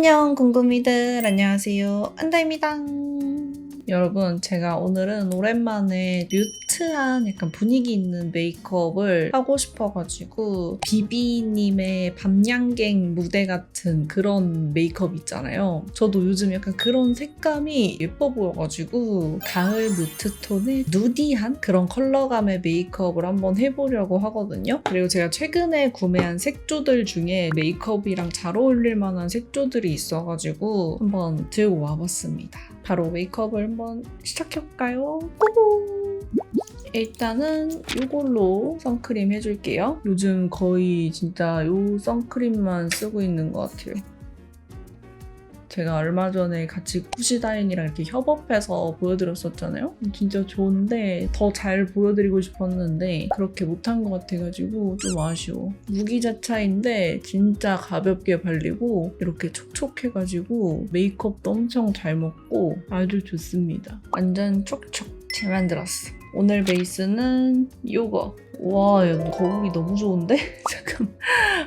안녕 궁금이들, 안녕하세요, 안다입니다. 여러분, 제가 오늘은 오랜만에 뮤트한 약간 분위기 있는 메이크업을 하고 싶어가지고 비비님의 밤양갱 무대 같은 그런 메이크업 있잖아요. 저도 요즘 약간 그런 색감이 예뻐 보여가지고 가을 뮤트톤의 누디한 그런 컬러감의 메이크업을 한번 해보려고 하거든요. 그리고 제가 최근에 구매한 색조들 중에 메이크업이랑 잘 어울릴 만한 색조들이 있어가지고 한번 들고 와봤습니다. 바로 메이크업을 한번 시작해볼까요? 고고! 일단은 이걸로 선크림 해줄게요. 요즘 거의 진짜 이 선크림만 쓰고 있는 것 같아요. 제가 얼마 전에 같이 쿠시다인이랑 이렇게 협업해서 보여드렸었잖아요. 진짜 좋은데 더 잘 보여드리고 싶었는데 그렇게 못한 것 같아가지고 좀 아쉬워. 무기자차인데 진짜 가볍게 발리고 이렇게 촉촉해가지고 메이크업도 엄청 잘 먹고 아주 좋습니다. 완전 촉촉 잘 만들었어. 오늘 베이스는 이거. 와, 이거 거울이 너무 좋은데? 잠깐.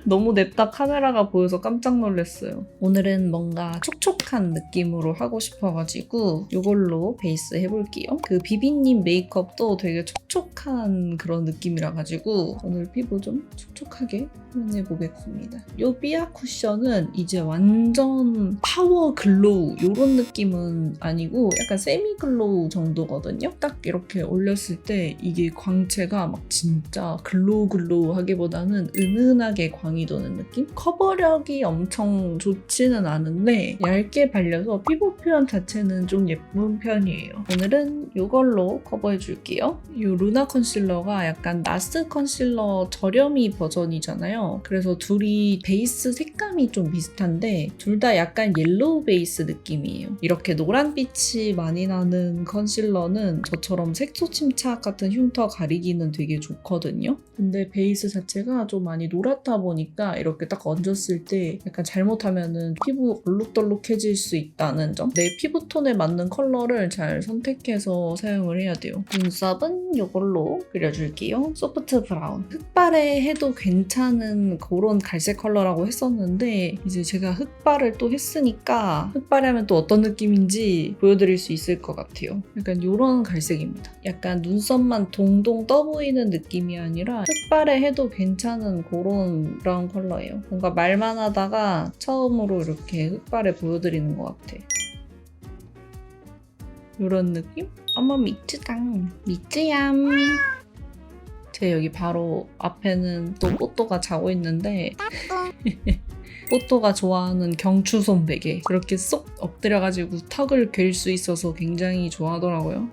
너무 냅다 카메라가 보여서 깜짝 놀랐어요. 오늘은 뭔가 촉촉한 느낌으로 하고 싶어가지고 이걸로 베이스 해볼게요. 그 비비님 메이크업도 되게 촉촉한 그런 느낌이라 가지고 오늘 피부 좀 촉촉하게 해보겠습니다. 이 삐아 쿠션은 이제 완전 파워 글로우 이런 느낌은 아니고 약간 세미 글로우 정도거든요. 딱 이렇게 올렸을 때 이게 광채가 막 진짜 글로우 하기보다는 은은하게 광이 도는 느낌? 커버력이 엄청 좋지는 않은데 얇게 발려서 피부 표현 자체는 좀 예쁜 편이에요. 오늘은 이걸로 커버해줄게요. 이 루나 컨실러가 약간 나스 컨실러 저렴이 버전이잖아요. 그래서 둘이 베이스 색감이 좀 비슷한데 둘 다 약간 옐로우 베이스 느낌이에요. 이렇게 노란빛이 많이 나는 컨실러는 저처럼 색소 침착 같은 흉터 가리기는 되게 좋거든요. 근데 베이스 자체가 좀 많이 노랗다 보니까 이렇게 딱 얹었을 때 약간 잘못하면은 피부 얼룩덜룩해질 수 있다는 점. 내 피부톤에 맞는 컬러를 잘 선택해서 사용을 해야 돼요. 눈썹은 이걸로 그려줄게요. 소프트 브라운. 흑발에 해도 괜찮은 그런 갈색 컬러라고 했었는데 이제 제가 흑발을 또 했으니까 흑발에 하면 또 어떤 느낌인지 보여드릴 수 있을 것 같아요. 약간 이런 갈색입니다. 약간 눈썹만 동동 떠 보이는 느낌이 아니라 흑발에 해도 괜찮은 그런 브라운 컬러예요. 뭔가 말만 하다가 처음으로 이렇게 흑발에 보여드리는 것 같아. 이런 느낌? 어머 미쯔당 미쯔얌. 제 여기 바로 앞에는 또 뽀또가 자고 있는데 뽀또가 좋아하는 경추손 베개 그렇게 쏙 엎드려가지고 턱을 갤 수 있어서 굉장히 좋아하더라고요.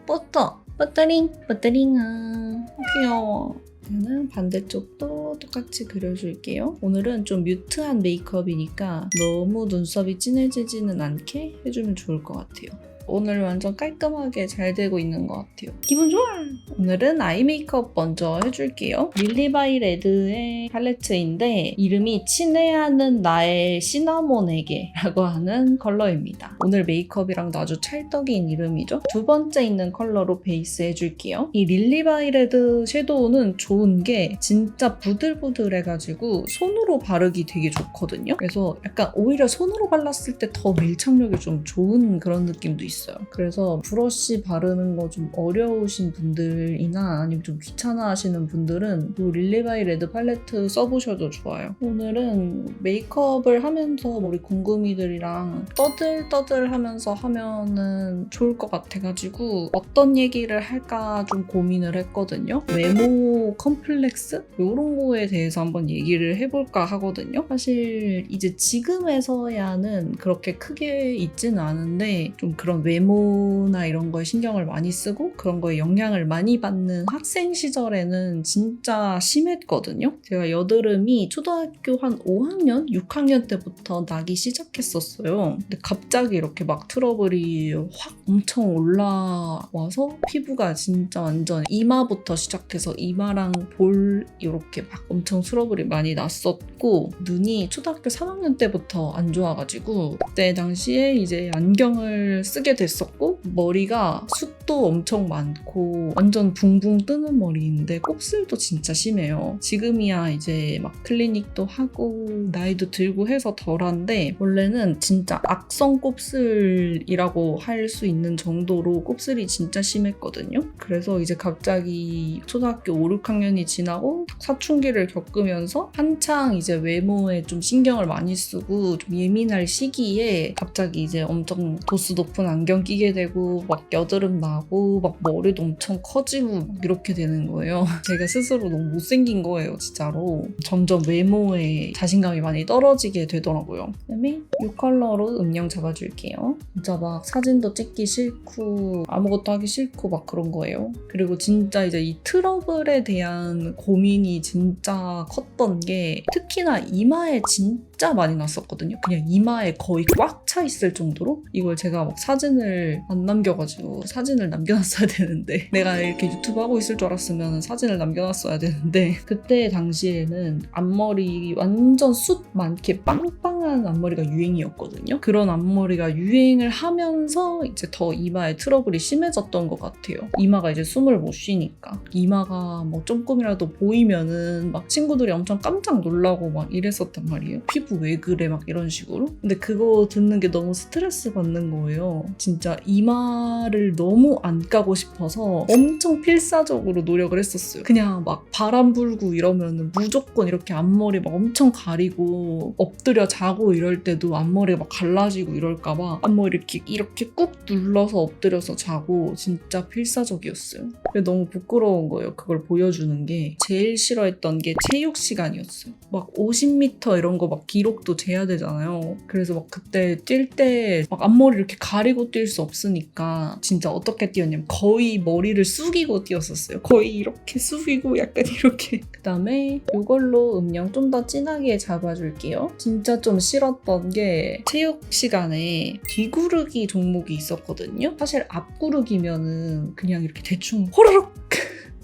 뽀또링 뽀또링아 귀여워. 저는 반대쪽도 똑같이 그려줄게요. 오늘은 좀 뮤트한 메이크업이니까 너무 눈썹이 진해지지는 않게 해주면 좋을 것 같아요. 오늘 완전 깔끔하게 잘 되고 있는 것 같아요. 기분 좋아! 오늘은 아이 메이크업 먼저 해줄게요. 릴리바이 레드의 팔레트인데 이름이 친애하는 나의 시나몬에게라고 하는 컬러입니다. 오늘 메이크업이랑도 아주 찰떡인 이름이죠. 두 번째 있는 컬러로 베이스 해줄게요. 이 릴리바이 레드 섀도우는 좋은 게 진짜 부들부들해가지고 손으로 바르기 되게 좋거든요. 그래서 약간 오히려 손으로 발랐을 때 더 밀착력이 좀 좋은 그런 느낌도 있어요. 그래서 브러쉬 바르는 거 좀 어려우신 분들이나 아니면 좀 귀찮아 하시는 분들은 이 릴리바이 레드 팔레트 써보셔도 좋아요. 오늘은 메이크업을 하면서 우리 궁금이들이랑 떠들떠들 하면서 하면은 좋을 것 같아가지고 어떤 얘기를 할까 좀 고민을 했거든요. 외모 컴플렉스? 이런 거에 대해서 한번 얘기를 해볼까 하거든요. 사실 이제 지금에서야는 그렇게 크게 있지는 않은데 좀 그런 외모나 이런 거에 신경을 많이 쓰고 그런 거에 영향을 많이 받는 학생 시절에는 진짜 심했거든요. 제가 여드름이 초등학교 한 5학년, 6학년 때부터 나기 시작했었어요. 근데 갑자기 이렇게 막 트러블이 확 엄청 올라와서 피부가 진짜 완전 이마부터 시작해서 이마랑 볼 이렇게 막 엄청 트러블이 많이 났었고 눈이 초등학교 3학년 때부터 안 좋아가지고 그때 당시에 이제 안경을 쓰게 됐었고 머리가 숱 숱도 엄청 많고 완전 붕붕 뜨는 머리인데 곱슬도 진짜 심해요. 지금이야 이제 막 클리닉도 하고 나이도 들고 해서 덜한데 원래는 진짜 악성 곱슬이라고 할 수 있는 정도로 곱슬이 진짜 심했거든요. 그래서 이제 갑자기 초등학교 5, 6학년이 지나고 사춘기를 겪으면서 한창 이제 외모에 좀 신경을 많이 쓰고 좀 예민할 시기에 갑자기 이제 엄청 도수 높은 안경 끼게 되고 막 여드름 나고 막 머리도 엄청 커지고 막 이렇게 되는 거예요. 제가 스스로 너무 못생긴 거예요, 진짜로. 점점 외모에 자신감이 많이 떨어지게 되더라고요. 그다음에 이 컬러로 음영 잡아줄게요. 진짜 막 사진도 찍기 싫고 아무것도 하기 싫고 막 그런 거예요. 그리고 진짜 이제 이 트러블에 대한 고민이 진짜 컸던 게 특히나 이마에 진짜 많이 났었거든요. 그냥 이마에 거의 꽉 차 있을 정도로 이걸 제가 막 사진을 안 남겨가지고 사진을 남겨놨어야 되는데 내가 이렇게 유튜브 하고 있을 줄 알았으면 사진을 남겨놨어야 되는데 그때 당시에는 앞머리 완전 숱 많게 빵빵한 앞머리가 유행이었거든요. 그런 앞머리가 유행을 하면서 이제 더 이마에 트러블이 심해졌던 것 같아요. 이마가 이제 숨을 못 쉬니까 이마가 뭐 조금이라도 보이면은 막 친구들이 엄청 깜짝 놀라고 막 이랬었단 말이에요. 피부 왜 그래 막 이런 식으로. 근데 그거 듣는 게 너무 스트레스 받는 거예요. 진짜 이마를 너무 안 까고 싶어서 엄청 필사적으로 노력을 했었어요. 그냥 막 바람 불고 이러면 무조건 이렇게 앞머리 막 엄청 가리고 엎드려 자고 이럴 때도 앞머리가 막 갈라지고 이럴까봐 앞머리 이렇게 꾹 눌러서 엎드려서 자고 진짜 필사적이었어요. 너무 부끄러운 거예요. 그걸 보여주는 게. 제일 싫어했던 게 체육 시간이었어요. 막 50m 이런 거 막 기록도 재야 되잖아요. 그래서 막 그때 뛸 때 막 앞머리 이렇게 가리고 뛸 수 없으니까 진짜 어떻게 뛰었냐면 거의 머리를 숙이고 뛰었었어요. 거의 이렇게 숙이고 약간 이렇게. 그다음에 이걸로 음영 좀 더 진하게 잡아줄게요. 진짜 좀 싫었던 게 체육 시간에 뒤구르기 종목이 있었거든요. 사실 앞구르기면은 그냥 이렇게 대충 호로록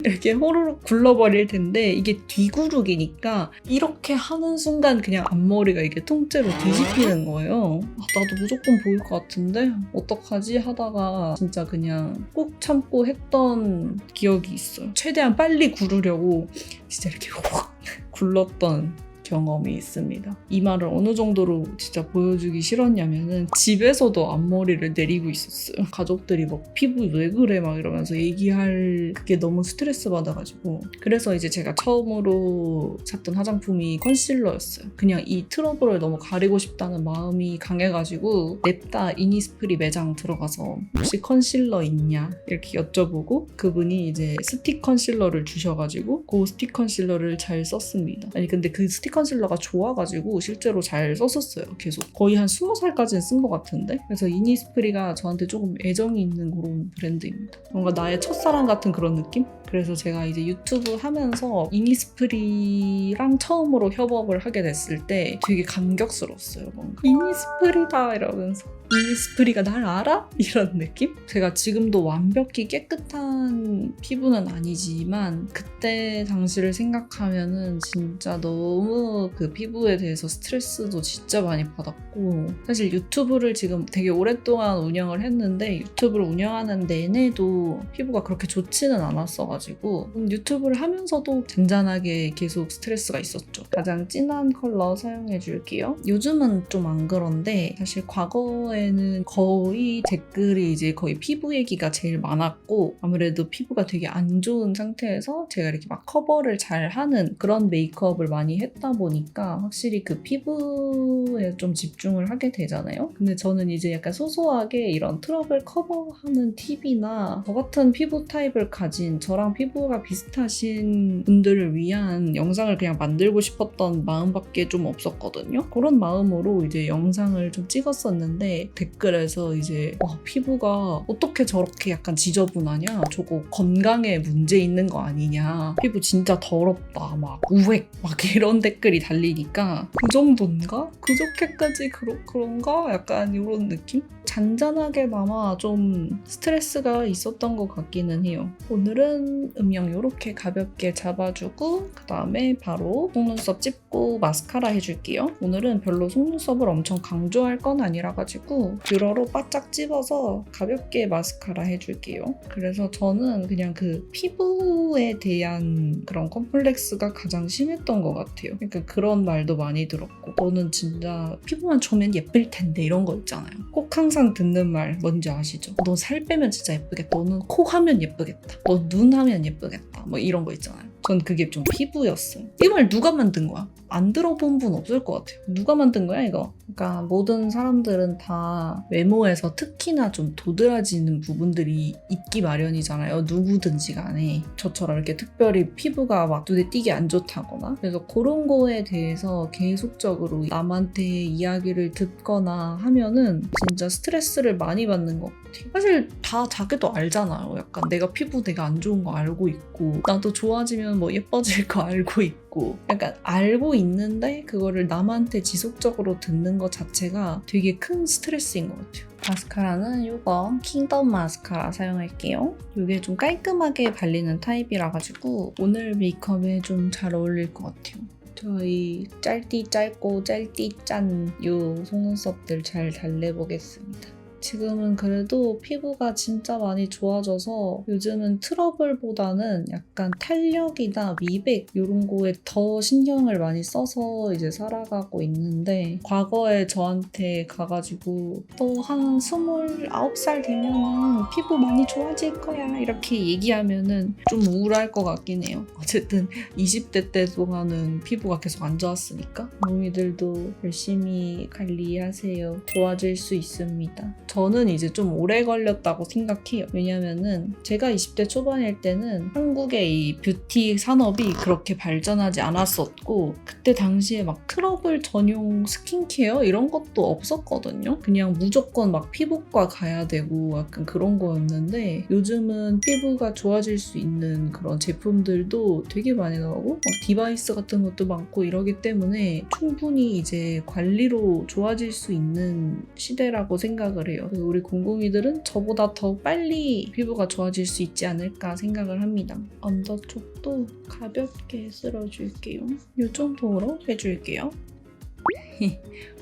이렇게 호로록 굴러버릴 텐데 이게 뒤구르기니까 이렇게 하는 순간 그냥 앞머리가 이게 통째로 뒤집히는 거예요. 나도 무조건 보일 것 같은데 어떡하지 하다가 진짜 그냥 꾹 참고 했던 기억이 있어요. 최대한 빨리 구르려고 진짜 이렇게 확 굴렀던 경험이 있습니다. 이마를 어느 정도로 진짜 보여주기 싫었냐면은 집에서도 앞머리를 내리고 있었어요. 가족들이 막 피부 왜 그래 막 이러면서 얘기할 그게 너무 스트레스 받아가지고 그래서 이제 제가 처음으로 샀던 화장품이 컨실러였어요. 그냥 이 트러블을 너무 가리고 싶다는 마음이 강해가지고 냅다 이니스프리 매장 들어가서 혹시 컨실러 있냐 이렇게 여쭤보고 그분이 이제 스틱 컨실러를 주셔가지고 그 스틱 컨실러를 잘 썼습니다. 아니 근데 그 스틱 컨실러가 좋아가지고 실제로 잘 썼었어요. 계속 거의 한 20살까지는 쓴 것 같은데 그래서 이니스프리가 저한테 조금 애정이 있는 그런 브랜드입니다. 뭔가 나의 첫사랑 같은 그런 느낌? 그래서 제가 이제 유튜브 하면서 이니스프리랑 처음으로 협업을 하게 됐을 때 되게 감격스러웠어요. 뭔가 이니스프리다 이러면서 이니스프리가 날 알아? 이런 느낌? 제가 지금도 완벽히 깨끗한 피부는 아니지만 그때 당시를 생각하면은 진짜 너무 그 피부에 대해서 스트레스도 진짜 많이 받았고 사실 유튜브를 지금 되게 오랫동안 운영을 했는데 유튜브를 운영하는 내내도 피부가 그렇게 좋지는 않았어가지고 유튜브를 하면서도 잔잔하게 계속 스트레스가 있었죠. 가장 진한 컬러 사용해줄게요. 요즘은 좀 안 그런데 사실 과거에는 거의 댓글이 이제 거의 피부 얘기가 제일 많았고 아무래도 피부가 되게 안 좋은 상태에서 제가 이렇게 막 커버를 잘 하는 그런 메이크업을 많이 했다 보니까 확실히 그 피부에 좀 집중을 하게 되잖아요. 근데 저는 이제 약간 소소하게 이런 트러블 커버하는 팁이나 저 같은 피부 타입을 가진 저랑 피부가 비슷하신 분들을 위한 영상을 그냥 만들고 싶었던 마음밖에 좀 없었거든요. 그런 마음으로 이제 영상을 좀 찍었었는데 댓글에서 이제 피부가 어떻게 저렇게 약간 지저분하냐? 저거 건강에 문제 있는 거 아니냐, 피부 진짜 더럽다, 막 우웩 막 이런 댓글이 달리니까 그 정도인가? 그저께까지 그런가? 약간 이런 느낌? 잔잔하게나마 좀 스트레스가 있었던 것 같기는 해요. 오늘은 음영 이렇게 가볍게 잡아주고 그 다음에 바로 속눈썹 찝고 마스카라 해줄게요. 오늘은 별로 속눈썹을 엄청 강조할 건 아니라 가지고 뷰러로 바짝 찝어서 가볍게 마스카라 해줄게요. 그래서 저는 그냥 그 피부에 대한 그런 컴플렉스가 가장 심했던 것 같아요. 그러니까 그런 말도 많이 들었고, 너는 진짜 피부만 좋으면 예쁠 텐데 이런 거 있잖아요. 꼭 항상 듣는 말 뭔지 아시죠? 너 살 빼면 진짜 예쁘겠다. 너는 코 하면 예쁘겠다. 너 눈 하면 예쁘겠다. 뭐 이런 거 있잖아요. 전 그게 좀 피부였어요. 이 말 누가 만든 거야? 안 들어본 분 없을 것 같아요. 누가 만든 거야 이거? 그러니까 모든 사람들은 다 외모에서 특히나 좀 도드라지는 부분들이 있기 마련이잖아요. 누구든지 간에. 저처럼 이렇게 특별히 피부가 막 눈에 띄게 안 좋다거나. 그래서 그런 거에 대해서 계속적으로 남한테 이야기를 듣거나 하면은 진짜 스트레스를 많이 받는 것 같아요. 사실 다 자기도 알잖아요. 약간 내가 피부 되게 안 좋은 거 알고 있고, 나도 좋아지면 뭐 예뻐질 거 알고 있고, 약간 알고 있는데 그거를 남한테 지속적으로 듣는 것 자체가 되게 큰 스트레스인 것 같아요. 마스카라는 이거 킹덤 마스카라 사용할게요. 이게 좀 깔끔하게 발리는 타입이라 가지고 오늘 메이크업에 좀 잘 어울릴 것 같아요. 저희 짧디 짧고 짧디 짠 요 속눈썹들 잘 달래보겠습니다. 지금은 그래도 피부가 진짜 많이 좋아져서 요즘은 트러블보다는 약간 탄력이나 미백 이런 거에 더 신경을 많이 써서 이제 살아가고 있는데, 과거에 저한테 가가지고 또 한 29살 되면은 피부 많이 좋아질 거야 이렇게 얘기하면은 좀 우울할 것 같긴 해요. 어쨌든 20대 때 동안은 피부가 계속 안 좋았으니까 모미들도 열심히 관리하세요. 좋아질 수 있습니다. 저는 이제 좀 오래 걸렸다고 생각해요. 왜냐면은 제가 20대 초반일 때는 한국의 이 뷰티 산업이 그렇게 발전하지 않았었고, 그때 당시에 막 트러블 전용 스킨케어 이런 것도 없었거든요. 그냥 무조건 막 피부과 가야 되고 약간 그런 거였는데, 요즘은 피부가 좋아질 수 있는 그런 제품들도 되게 많이 나오고 막 디바이스 같은 것도 많고 이러기 때문에 충분히 이제 관리로 좋아질 수 있는 시대라고 생각을 해요. 그래서 우리 공공이들은 저보다 더 빨리 피부가 좋아질 수 있지 않을까 생각을 합니다. 언더 쪽도 가볍게 쓸어줄게요. 이 정도로 해줄게요.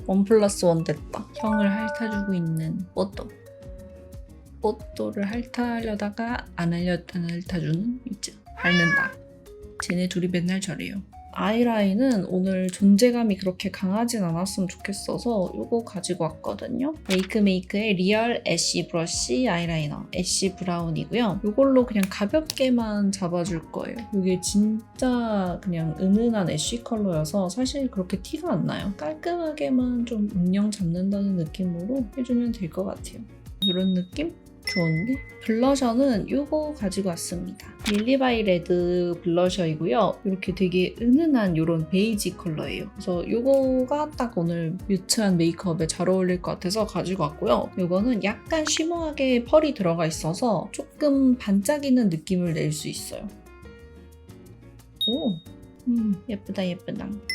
1+1 됐다. 형을 핥아주고 있는 뽀또를 핥아려다가 안 핥아주는 있죠. 핥는다. 쟤네 둘이 맨날 저래요. 아이라인은 오늘 존재감이 그렇게 강하진 않았으면 좋겠어서 이거 가지고 왔거든요. 메이크메이크의 리얼 애쉬 브러쉬 아이라이너 애쉬 브라운이고요. 이걸로 그냥 가볍게만 잡아줄 거예요. 이게 진짜 그냥 은은한 애쉬 컬러여서 사실 그렇게 티가 안 나요. 깔끔하게만 좀 음영 잡는다는 느낌으로 해주면 될 것 같아요. 이런 느낌? 좋은데? 블러셔는 이거 가지고 왔습니다. 릴리바이 레드 블러셔이고요. 이렇게 되게 은은한 이런 베이지 컬러예요. 그래서 이거가 딱 오늘 뮤트한 메이크업에 잘 어울릴 것 같아서 가지고 왔고요. 이거는 약간 쉬머하게 펄이 들어가 있어서 조금 반짝이는 느낌을 낼 수 있어요. 오! 예쁘다.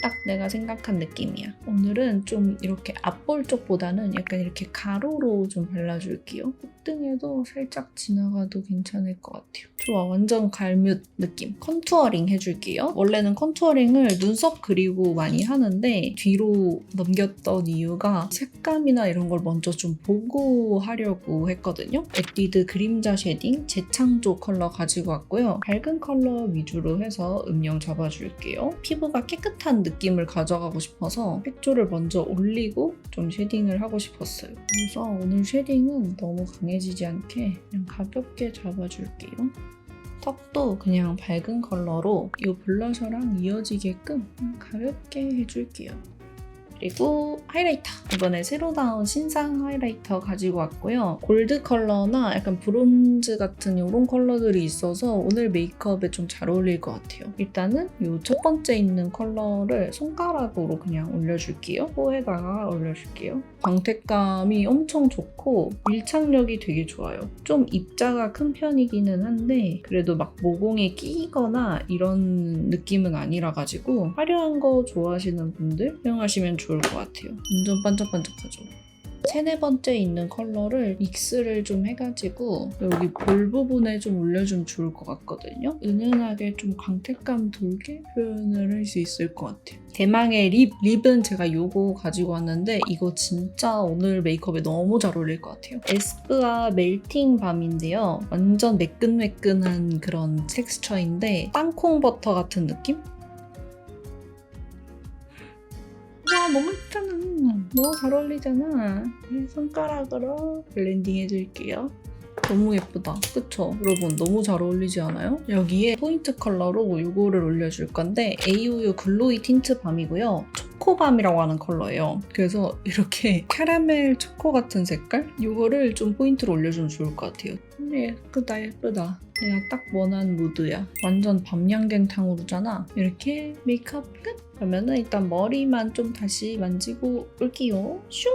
딱 내가 생각한 느낌이야. 오늘은 좀 이렇게 앞볼 쪽보다는 약간 이렇게 가로로 좀 발라줄게요. 콧등에도 살짝 지나가도 괜찮을 것 같아요. 좋아, 완전 갈뮤 느낌. 컨투어링 해줄게요. 원래는 컨투어링을 눈썹 그리고 많이 하는데 뒤로 넘겼던 이유가 색감이나 이런 걸 먼저 좀 보고 하려고 했거든요. 에뛰드 그림자 쉐딩 재창조 컬러 가지고 왔고요. 밝은 컬러 위주로 해서 음영 잡아줄게요. 피부가 깨끗한 느낌을 가져가고 싶어서 색조를 먼저 올리고 좀 쉐딩을 하고 싶었어요. 그래서 오늘 쉐딩은 너무 강해지지 않게 그냥 가볍게 잡아줄게요. 턱도 그냥 밝은 컬러로 이 블러셔랑 이어지게끔 가볍게 해줄게요. 그리고 하이라이터. 이번에 새로 나온 신상 하이라이터 가지고 왔고요. 골드 컬러나 약간 브론즈 같은 이런 컬러들이 있어서 오늘 메이크업에 좀 잘 어울릴 것 같아요. 일단은 이 첫 번째 있는 컬러를 손가락으로 그냥 올려줄게요. 코에다가 올려줄게요. 광택감이 엄청 좋고 밀착력이 되게 좋아요. 좀 입자가 큰 편이기는 한데 그래도 막 모공에 끼거나 이런 느낌은 아니라 가지고 화려한 거 좋아하시는 분들 사용하시면 좋을 것 같아요. 완전 반짝반짝하죠. 세네 번째 있는 컬러를 믹스를 좀 해가지고 여기 볼 부분에 좀 올려주면 좋을 것 같거든요. 은은하게 좀 광택감 돌게 표현을 할 수 있을 것 같아요. 대망의 립은 제가 이거 가지고 왔는데 이거 진짜 오늘 메이크업에 너무 잘 어울릴 것 같아요. 에스쁘아 멜팅 밤인데요. 완전 매끈매끈한 그런 텍스처인데 땅콩 버터 같은 느낌? 와 너무 예쁘잖아. 너무 잘 어울리잖아. 손가락으로 블렌딩 해줄게요. 너무 예쁘다. 그쵸? 여러분 너무 잘 어울리지 않아요? 여기에 포인트 컬러로 이거를 올려줄 건데 AOU 글로이 틴트 밤이고요. 초코밤이라고 하는 컬러예요. 그래서 이렇게 캐러멜 초코 같은 색깔? 이거를 좀 포인트로 올려주면 좋을 것 같아요. 예쁘다 예쁘다. 내가 딱 원하는 무드야. 완전 밤양갱탕으로잖아. 이렇게 메이크업 끝! 그러면은 일단 머리만 좀 다시 만지고 올게요. 슝!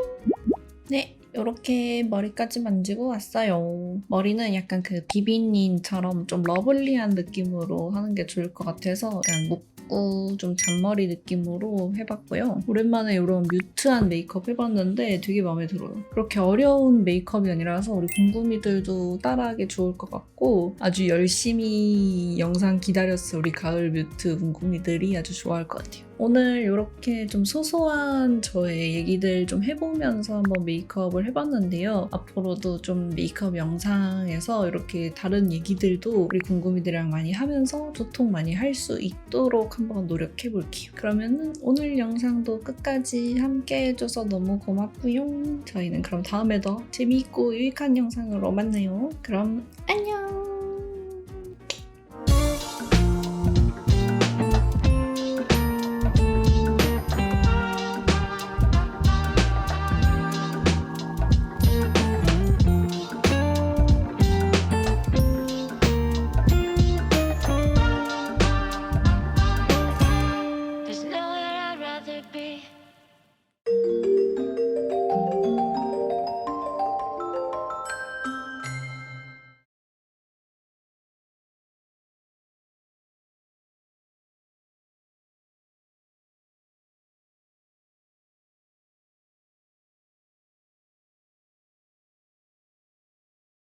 네. 이렇게 머리까지 만지고 왔어요. 머리는 약간 그 비비님처럼 좀 러블리한 느낌으로 하는 게 좋을 것 같아서 그냥 묶고 좀 잔머리 느낌으로 해봤고요. 오랜만에 이런 뮤트한 메이크업 해봤는데 되게 마음에 들어요. 그렇게 어려운 메이크업이 아니라서 우리 궁금이들도 따라하기 좋을 것 같고 아주 열심히 영상 기다렸어 우리 가을 뮤트 궁금이들이 아주 좋아할 것 같아요. 오늘 이렇게 좀 소소한 저의 얘기들 좀 해보면서 한번 메이크업을 해봤는데요. 앞으로도 좀 메이크업 영상에서 이렇게 다른 얘기들도 우리 궁금이들이랑 많이 하면서 소통 많이 할 수 있도록 한번 노력해볼게요. 그러면은 오늘 영상도 끝까지 함께 해줘서 너무 고맙고요. 저희는 그럼 다음에 더 재미있고 유익한 영상으로 만나요. 그럼 안녕!